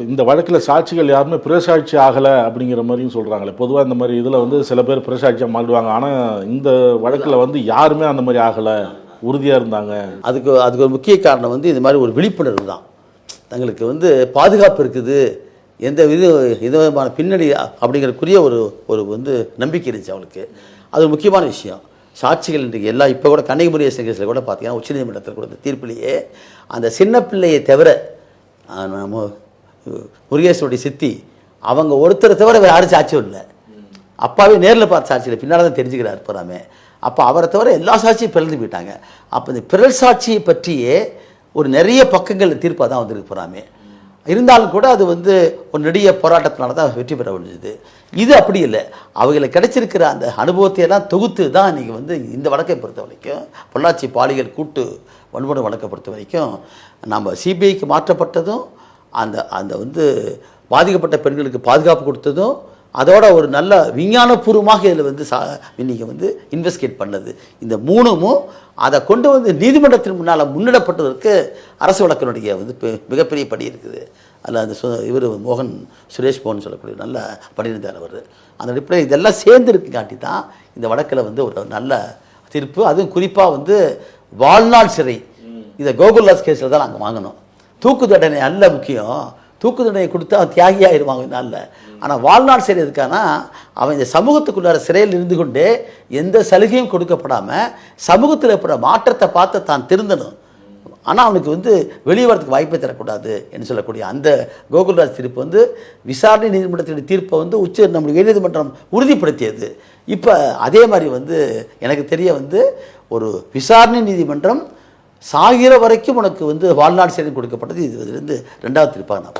இந்த வழக்கில் சாட்சிகள் யாருமே பிரசாட்சி ஆகலை அப்படிங்கிற மாதிரியும் சொல்கிறாங்களே. பொதுவாக இந்த மாதிரி இதில் வந்து சில பேர் பிரசாட்சியாக மாறிடுவாங்க. ஆனால் இந்த வழக்கில் வந்து யாருமே அந்த மாதிரி ஆகலை, உறுதியாக இருந்தாங்க. அதுக்கு ஒரு முக்கிய காரணம் வந்து இது மாதிரி ஒரு விழிப்புணர்வு தான். தங்களுக்கு வந்து பாதுகாப்பு இருக்குது, எந்த விதமான பின்னணி அப்படிங்கிறதுக்குரிய ஒரு வந்து நம்பிக்கை இருந்துச்சு அவளுக்கு. அது ஒரு முக்கியமான விஷயம். சாட்சிகள் இன்றைக்கு எல்லாம் இப்போ கூட கண்ணகி முருகேசன் கேஸில் கூட பார்த்தீங்கன்னா உச்சநீதிமன்றத்தில் கூட தீர்ப்பிலேயே அந்த சின்ன பிள்ளையை தவிர நம்ம முருகேசனுடைய சித்தி அவங்க ஒருத்தரை தவிர வேறு யாரும் சாட்சியும் இல்லை. அப்பாவே நேரில் பார்த்த சாட்சியில் பின்னால் தான் தெரிஞ்சுக்கிறார் போகிறாமே. அப்போ அவரை தவிர எல்லா சாட்சியும் பிறந்து போயிட்டாங்க. அப்போ இந்த பிறல் சாட்சியை பற்றியே ஒரு நிறைய பக்கங்கள் தீர்ப்பாக தான் வந்துருக்கு போகிறாமே. இருந்தாலும் கூட அது வந்து ஒரு நெடிய போராட்டத்தினால தான் வெற்றி பெற முடிஞ்சது. இது அப்படி இல்லை. அவங்களுக்கு கிடைச்சிருக்கிற அந்த அனுபவத்தையெல்லாம் தொகுத்து தான் இன்றைக்கி வந்து இந்த வழக்கை பொறுத்த வரைக்கும், பொள்ளாச்சி பாலியல் கூட்டு வன்முறை வழக்கை பொறுத்த வரைக்கும் நம்ம சிபிஐக்கு மாற்றப்பட்டதும், அந்த வந்து பாதிக்கப்பட்ட பெண்களுக்கு பாதுகாப்பு கொடுத்ததும், அதோட ஒரு நல்ல விஞ்ஞானபூர்வமாக இதில் வந்து இன்றைக்கி வந்து இன்வெஸ்டிகேட் பண்ணது, இந்த மூணுமும் அதை கொண்டு வந்து நீதிமன்றத்தின் முன்னால் முன்னிடப்பட்டதற்கு அரசு வழக்கினுடைய வந்து மிகப்பெரிய படி இருக்குது. அதில் அந்த இவர் மோகன் சுரேஷ் மோகன் சொல்லக்கூடிய நல்ல பணியிருந்தார் அவர். அந்த அடிப்படையில் இதெல்லாம் சேர்ந்துருக்கு காட்டி தான் இந்த வழக்கில் வந்து ஒரு நல்ல தீர்ப்பு. அதுவும் குறிப்பாக வந்து வாழ்நாள் சிறை, இதை கோகுல்தாஸ் கேஸில் தான் நாங்கள் வாங்கினோம். தூக்கு தண்டனை அல்ல முக்கியம், தூக்கு தண்டனை கொடுத்தா அவன் தியாகியாகிடுவாங்க நாளில். ஆனால் வாழ்நாள் சிறை இருக்கானா அவன் இந்த சமூகத்துக்குள்ளார சிறையில் இருந்து கொண்டே எந்த சலுகையும் கொடுக்கப்படாமல் சமூகத்தில் இருக்கிற மாற்றத்தை பார்த்து தான் திருந்தணும். ஆனால் அவனுக்கு வந்து வெளியே வரதுக்கு வாய்ப்பை தரக்கூடாது என்று சொல்லக்கூடிய அந்த கோகுல்ராஜ் தீர்ப்பு வந்து விசாரணை நீதிமன்றத்தினுடைய தீர்ப்பை வந்து நம்முடைய உயர்நீதிமன்றம் உறுதிப்படுத்தியது. இப்போ அதே மாதிரி வந்து எனக்கு தெரிய வந்து ஒரு விசாரணை நீதிமன்றம் சாகிற வரைக்கும் உனக்கு வந்து வாழ்நாள் சிறை கொடுக்கப்பட்டது. இது வந்து 2வது தீர்ப்பாக நான் பார்க்குறேன்.